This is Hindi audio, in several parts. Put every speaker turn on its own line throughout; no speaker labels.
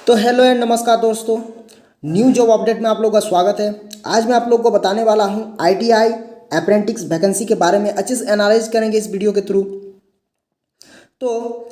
तो हेलो एंड नमस्कार दोस्तों, न्यू जॉब अपडेट में आप लोगों का स्वागत है। आज मैं आप लोगों को बताने वाला हूं आईटीआई अप्रेंटिस वैकेंसी के बारे में। अच्छे से एनालाइज करेंगे इस वीडियो के थ्रू। तो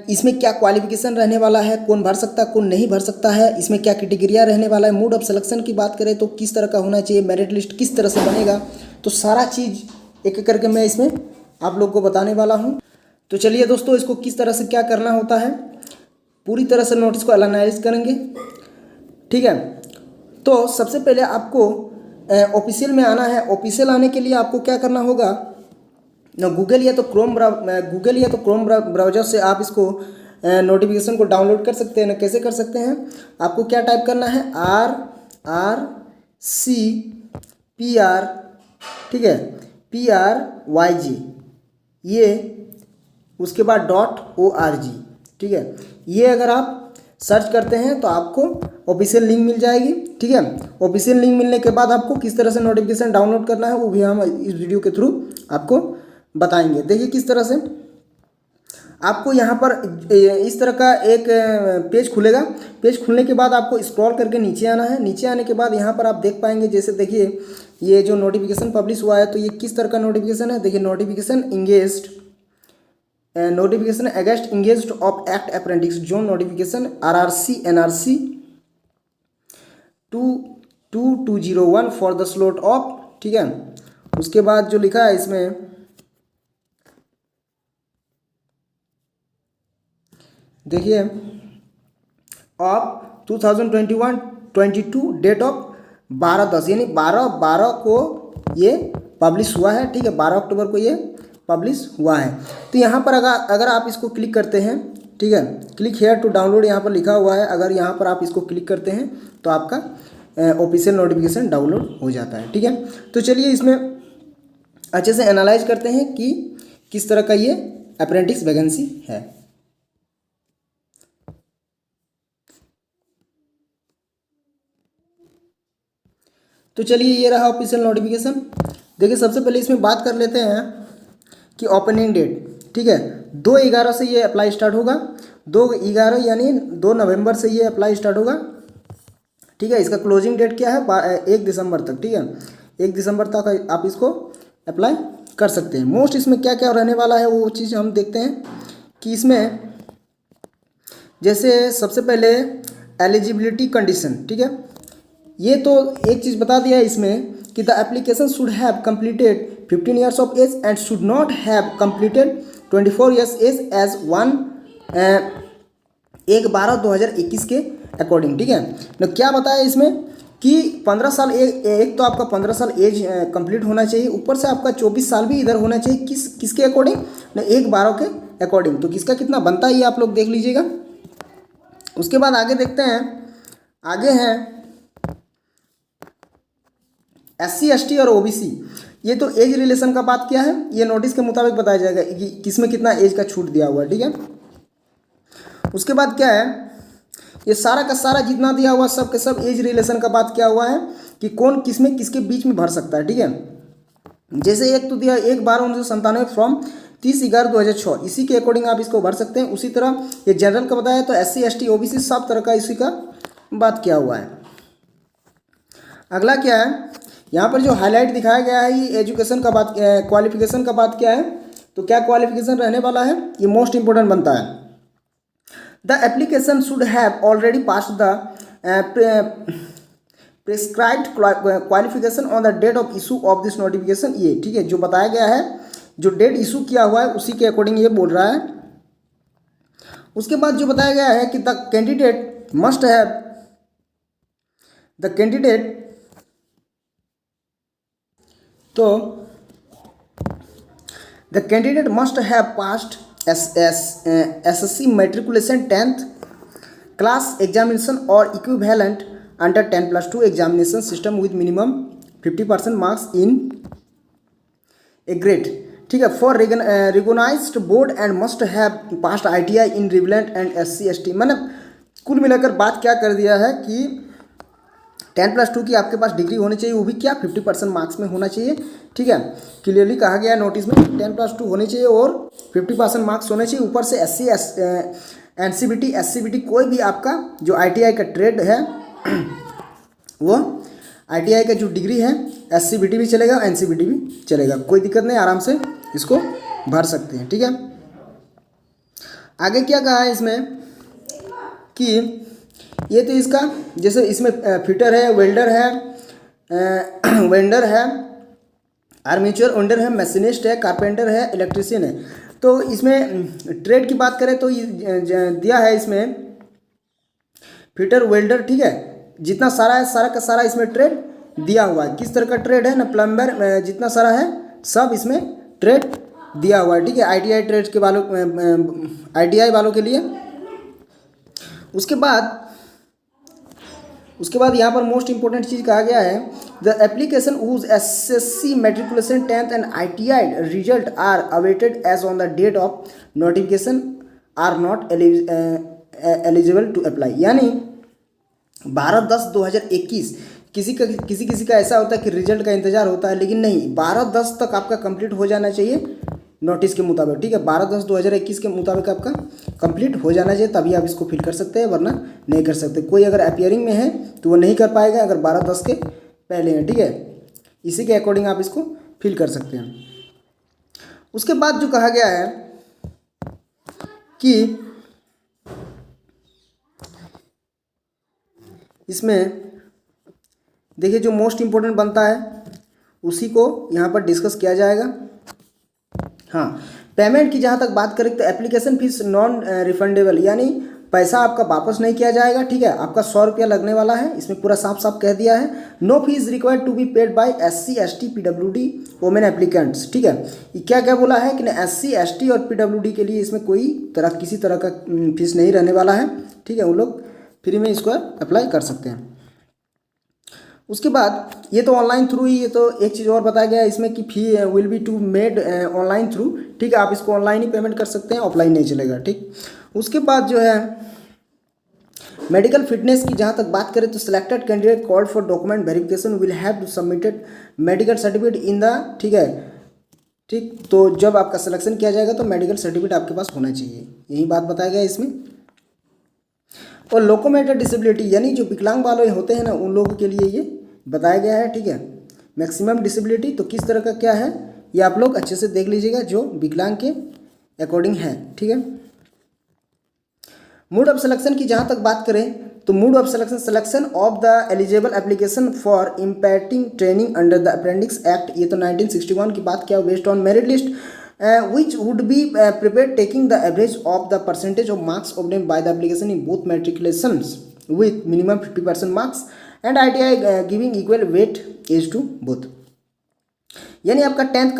इसमें क्या क्वालिफिकेशन रहने वाला है, कौन भर सकता है कौन नहीं भर सकता है, इसमें क्या कैटेगरिया रहने वाला है, मोड ऑफ सिलेक्शन की बात करें तो किस तरह का होना चाहिए, मेरिट लिस्ट किस तरह से बनेगा, तो सारा चीज़ एक एक करके मैं इसमें आप लोग को बताने वाला हूँ। तो चलिए दोस्तों, इसको किस तरह से क्या करना होता है पूरी तरह से नोटिस को एनालाइज करेंगे, ठीक है। तो सबसे पहले आपको ऑफिशियल में आना है। ऑफिशियल आने के लिए आपको क्या करना होगा, गूगल या तो क्रोम ब्राउज़र से आप इसको नोटिफिकेशन को डाउनलोड कर सकते हैं ना। कैसे कर सकते हैं, आपको क्या टाइप करना है, RRCPR, ठीक है, PRYG, ये उसके बाद .org, ठीक है। ये अगर आप सर्च करते हैं तो आपको ऑफिशियल लिंक मिल जाएगी, ठीक है। ऑफिशियल लिंक मिलने के बाद आपको किस तरह से नोटिफिकेशन डाउनलोड करना है वो भी हम इस वीडियो के थ्रू आपको बताएंगे। देखिए किस तरह से आपको यहाँ पर इस तरह का एक पेज खुलेगा। पेज खुलने के बाद आपको स्क्रॉल करके नीचे आना है। नीचे आने के बाद यहाँ पर आप देख पाएंगे, जैसे देखिए ये जो नोटिफिकेशन पब्लिश हुआ है तो ये किस तरह का नोटिफिकेशन है। देखिए notification against engaged of act apprentice zone notification RRC NRC 2201 for the slot of, ठीक है। उसके बाद जो लिखा है इसमें, देखिए ऑफ 2021-22 डेट ऑफ 12/10, यानी 12/12 को ये पब्लिश हुआ है, ठीक है। 12 अक्टूबर को ये पब्लिश हुआ है। तो यहाँ पर अगर आप इसको क्लिक करते हैं, ठीक है, क्लिक हेयर टू डाउनलोड यहाँ पर लिखा हुआ है। अगर यहाँ पर आप इसको क्लिक करते हैं तो आपका ऑफिशियल नोटिफिकेशन डाउनलोड हो जाता है, ठीक है। तो चलिए इसमें अच्छे से एनालाइज करते हैं कि किस तरह का ये अप्रेंटिस वैकेंसी है। तो चलिए ये रहा ऑफिशियल नोटिफिकेशन। देखिए सबसे पहले इसमें बात कर लेते हैं कि ओपनिंग डेट, ठीक है, 2/11 से ये अप्लाई स्टार्ट होगा। 2/11 यानी 2 नवंबर से ये अप्लाई स्टार्ट होगा, ठीक है। इसका क्लोजिंग डेट क्या है, 1 दिसंबर तक, ठीक है। 1 दिसंबर तक आप इसको अप्लाई कर सकते हैं। मोस्ट इसमें क्या क्या रहने वाला है वो चीज़ हम देखते हैं कि इसमें जैसे सबसे पहले एलिजिबिलिटी कंडीशन, ठीक है। ये तो एक चीज़ बता दिया है इसमें कि the application should have completed 15 years of age and should not have completed 24 years age 1/12/2021 के अकॉर्डिंग, ठीक है ना। क्या बताया इसमें कि 15 साल एक तो आपका 15 साल एज कंप्लीट होना चाहिए, ऊपर से आपका 24 साल भी इधर होना चाहिए। किसके अकॉर्डिंग ना, 1/12 के अकॉर्डिंग। तो किसका कितना बनता है ये आप लोग देख लीजिएगा। उसके बाद आगे देखते हैं, आगे हैं SC ST और OBC। ये तो एज रिलेशन का बात किया है, ये नोटिस के मुताबिक बताया जाएगा कि किसमें कितना एज का छूट दिया हुआ है, ठीक है। उसके बाद क्या है, ये सारा का सारा जितना दिया हुआ सब के सब एज रिलेशन का बात किया हुआ है कि कौन किसमें किसके बीच में भर सकता है, ठीक है। जैसे एक तो दिया 1/12/1997 फ्रॉम 30/11/2006, इसी के अकॉर्डिंग आप इसको भर सकते हैं। उसी तरह ये जनरल का बताया तो SC ST OBC सब तरह का इसी का बात किया हुआ है। अगला क्या है, यहाँ पर जो हाईलाइट दिखाया गया है ये एजुकेशन का बात, क्वालिफिकेशन का बात क्या है। तो क्या क्वालिफिकेशन रहने वाला है, ये मोस्ट इंपॉर्टेंट बनता है। The application should have already pass the prescribed qualification on the date of issue of this notification, ये ठीक है। जो बताया गया है, जो डेट इशू किया हुआ है उसी के अकॉर्डिंग ये बोल रहा है। उसके बाद जो बताया गया है कि the candidate must have the candidate must have passed SSC matriculation 10th class examination or equivalent under 10+2 examination system with minimum 50% marks in a grade, ठीक है, for recognized board and must have passed ITI in relevant and SC ST। मतलब कुल मिलाकर बात क्या कर दिया है कि 10+2 की आपके पास डिग्री होनी चाहिए, वो भी क्या 50% मार्क्स में होना चाहिए, ठीक है। क्लियरली कहा गया है नोटिस में 10+2 होनी चाहिए और 50% मार्क्स होने चाहिए। ऊपर से एनसीबीटी, एससीबीटी, कोई भी आपका जो आईटीआई का ट्रेड है वो आईटीआई का जो डिग्री है एससीबीटी भी चलेगा, एनसीबीटी भी चलेगा, कोई दिक्कत नहीं, आराम से इसको भर सकते हैं। ठीक है, आगे क्या कहा है इसमें कि ये तो इसका जैसे इसमें फिटर है, वेल्डर है, वेंडर है, आर्मेचर वेंडर है, मशीनिस्ट है, कारपेंटर है, इलेक्ट्रीशियन है। तो इसमें ट्रेड की बात करें तो ये दिया है इसमें फिटर, वेल्डर, ठीक है, जितना सारा है सारा का सारा इसमें ट्रेड दिया हुआ है। किस तरह का ट्रेड है ना, प्लम्बर, जितना सारा है सब इसमें ट्रेड दिया हुआ है। ठीक है, आईटीआई ट्रेड के वालों, आईटीआई वालों के लिए। उसके बाद यहाँ पर मोस्ट इंपॉर्टेंट चीज़ कहा गया है, the application whose SSC matriculation 10th and ITI result are awaited as on the date of notification are not eligible to apply। यानी 12/10/2021 किसी का ऐसा होता है कि रिजल्ट का इंतजार होता है, लेकिन नहीं, 12/10 तक आपका कंप्लीट हो जाना चाहिए नोटिस के मुताबिक। ठीक है, 12/10/2021 के मुताबिक आपका कंप्लीट हो जाना चाहिए, तभी आप इसको फिल कर सकते हैं, वरना नहीं कर सकते। कोई अगर अपीयरिंग में है तो वो नहीं कर पाएगा अगर 12/10 के पहले हैं। ठीक है, इसी के अकॉर्डिंग आप इसको फिल कर सकते हैं। उसके बाद जो कहा गया है कि इसमें देखिए जो मोस्ट इम्पोर्टेंट बनता है उसी को यहाँ पर डिस्कस किया जाएगा। हाँ, पेमेंट की जहाँ तक बात करें तो एप्लीकेशन फीस नॉन रिफंडेबल, यानी पैसा आपका वापस नहीं किया जाएगा। ठीक है, आपका 100 रुपया लगने वाला है, इसमें पूरा साफ साफ कह दिया है। No fees required to be paid by SC ST PWD women applicants. ठीक है, ये क्या क्या बोला है कि ना SC ST और PWD के लिए इसमें कोई किसी तरह का फीस नहीं रहने वाला है। ठीक है, वो लोग फ्री में इसको अप्लाई कर सकते हैं। उसके बाद ये तो ऑनलाइन थ्रू ही, ये तो एक चीज़ और बताया गया है इसमें कि fee will be to made online through. ठीक है, आप इसको ऑनलाइन ही पेमेंट कर सकते हैं, ऑफलाइन नहीं चलेगा। ठीक, उसके बाद जो है मेडिकल फिटनेस की जहाँ तक बात करें तो selected candidate called for document verification will have to submitted medical certificate in the. ठीक है, ठीक, तो जब आपका सिलेक्शन किया जाएगा तो मेडिकल सर्टिफिकेट आपके पास होना चाहिए, यही बात बताया गया है इसमें। और लोकोमेटर डिसेबिलिटी, यानी जो विकलांग वाले होते हैं ना, उन लोगों के लिए ये बताया गया है। ठीक है, मैक्सिमम डिसेबिलिटी तो किस तरह का क्या है ये आप लोग अच्छे से देख लीजिएगा, जो विकलांग के अकॉर्डिंग है। ठीक है, मोड ऑफ सिलेक्शन की जहाँ तक बात करें तो mode of selection of the eligible application for impacting training under the apprentice act, ये तो 1961 की बात किया, based on merit list which would be prepared taking the average of the percentage of marks obtained by the application in both matriculations with minimum 50% marks and ITI giving equal weight is to both। यानी आपका टेंथ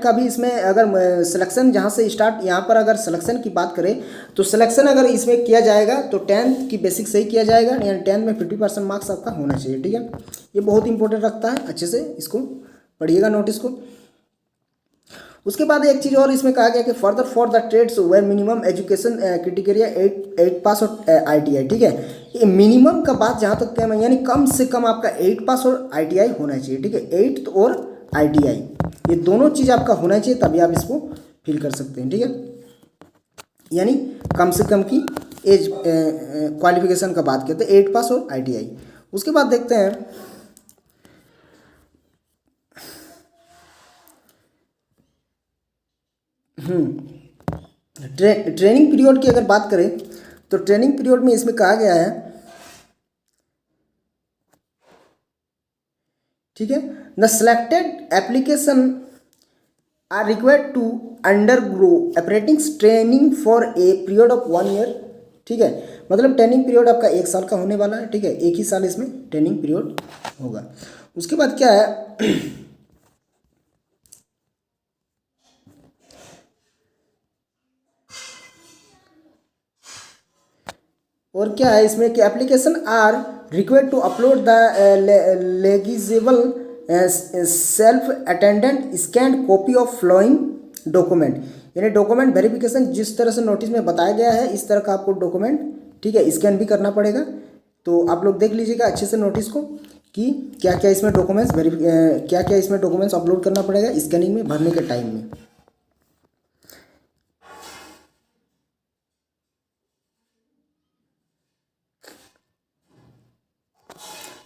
का भी इसमें अगर सिलेक्शन जहाँ से स्टार्ट, यहाँ पर अगर सिलेक्शन की बात करें तो सिलेक्शन अगर इसमें किया जाएगा तो 10th की बेसिक से ही किया जाएगा, यानी 10th में 50% मार्क्स आपका होना चाहिए। ठीक है, ये बहुत इंपॉर्टेंट रखता है, अच्छे से इसको पढ़िएगा नोटिस को। उसके बाद एक चीज़ और इसमें कहा गया कि further for the trades where minimum education criteria 8 pass और ITI। ठीक है, ये मिनिमम का बात जहाँ तक क्या, यानी कम से कम आपका 8 पास और ITI होना चाहिए। ठीक है, 8 और ITI ये दोनों चीज़ आपका होना चाहिए, तभी आप इसको फिल कर सकते हैं। ठीक है, यानी कम से कम की एज क्वालिफिकेशन का बात करते हैं, 8 पास और ITI। उसके बाद देखते हैं ट्रेनिंग पीरियड की अगर बात करें तो ट्रेनिंग पीरियड में इसमें कहा गया है, ठीक है, the selected application are required to undergo apprentice training for a period of 1 year. ठीक है, मतलब ट्रेनिंग पीरियड आपका 1 साल का होने वाला है। ठीक है, 1 ही साल इसमें ट्रेनिंग पीरियड होगा। उसके बाद क्या है और क्या है इसमें कि application are required to upload the legible self attendant scan copy of following document, यानी डॉक्यूमेंट वेरिफिकेशन जिस तरह से नोटिस में बताया गया है इस तरह का आपको डॉक्यूमेंट, ठीक है, स्कैन भी करना पड़ेगा। तो आप लोग देख लीजिएगा अच्छे से नोटिस को कि क्या क्या इसमें डॉक्यूमेंट्स अपलोड करना पड़ेगा स्कैनिंग में, भरने के टाइम में।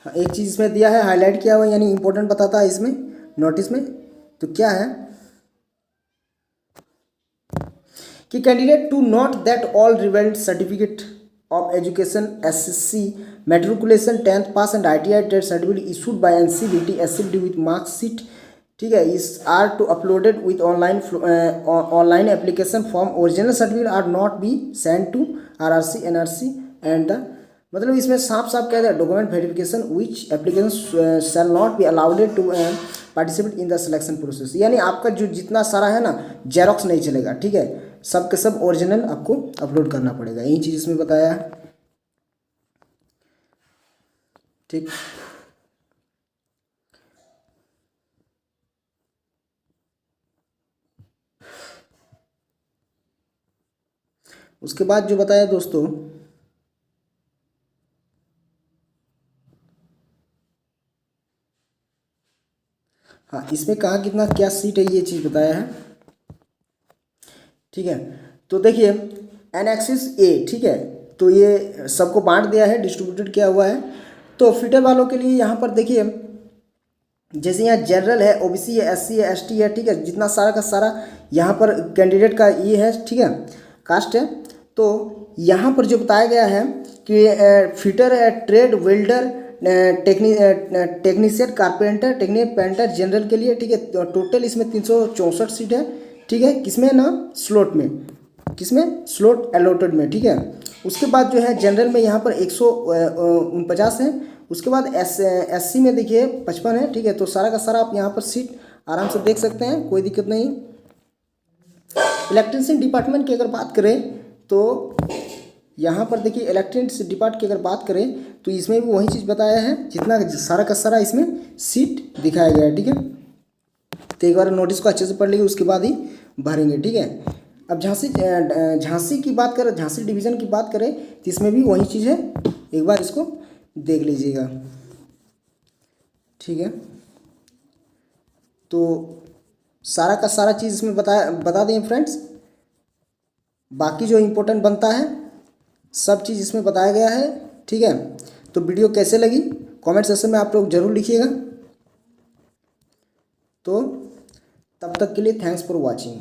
हाँ, एक चीज़ इसमें दिया है, हाईलाइट किया हुआ, यानी इंपॉर्टेंट बताता है इसमें नोटिस में। तो क्या है कि candidate to note that all relevant certificate of education, SSC matriculation, 10th pass and ITI trade certificate issued by NCVT SCVT with marksheet, ठीक है, is are to uploaded with online application form, original certificate are not be send to RRC NRC and the, मतलब इसमें साफ साफ कहते हैं document verification which application shall not be allowed to participate in the selection process, यानी आपका जो जितना सारा है ना जेरोक्स नहीं चलेगा, ठीक है, सब के सब ओरिजिनल आपको अपलोड करना पड़ेगा, यही चीज़ इसमें बताया है। ठीक, उसके बाद जो बताया दोस्तों, हाँ इसमें कहा कितना क्या सीट है ये चीज़ बताया है, ठीक है। तो देखिए एनेक्सिस ए, ठीक है, तो ये सबको बांट दिया है, डिस्ट्रीब्यूटेड किया हुआ है। तो फिटर वालों के लिए यहाँ पर देखिए, जैसे यहाँ जनरल है, OBC है, SC है, ST है, ठीक है, जितना सारा का सारा यहाँ पर कैंडिडेट का ये है, ठीक है, कास्ट है। तो यहाँ पर जो बताया गया है कि फिटर है, trade, welder, technician, carpenter, technique, painter general के लिए, ठीक है, टोटल इसमें 364 सीट है, ठीक है, किसमें ना स्लॉट में, किसमें स्लॉट अलॉटेड में, ठीक है। उसके बाद जो है जनरल में यहाँ पर 149 है, उसके बाद SC में देखिए 55 है, ठीक है। तो सारा का सारा आप यहाँ पर सीट आराम से देख सकते हैं, कोई दिक्कत नहीं। इलेक्ट्रिशियन डिपार्टमेंट की अगर बात करें तो यहाँ पर देखिए इलेक्ट्रिशियन डिपार्टमेंट की अगर बात करें तो इसमें भी वही चीज़ बताया है, जितना सारा का सारा इसमें सीट दिखाया गया है, ठीक है। तो एक बार नोटिस को अच्छे से पढ़ लीजिए, उसके बाद ही भरेंगे, ठीक है। अब झांसी की बात करें, झांसी डिवीज़न की बात करें तो इसमें भी वही चीज़ है, एक बार इसको देख लीजिएगा, ठीक है। तो सारा का सारा चीज़ इसमें बता दें फ्रेंड्स, बाकी जो इम्पोर्टेंट बनता है सब चीज़ इसमें बताया गया है, ठीक है। तो वीडियो कैसे लगी कमेंट सेक्शन में आप लोग ज़रूर लिखिएगा। तो तब तक के लिए थैंक्स फॉर वॉचिंग।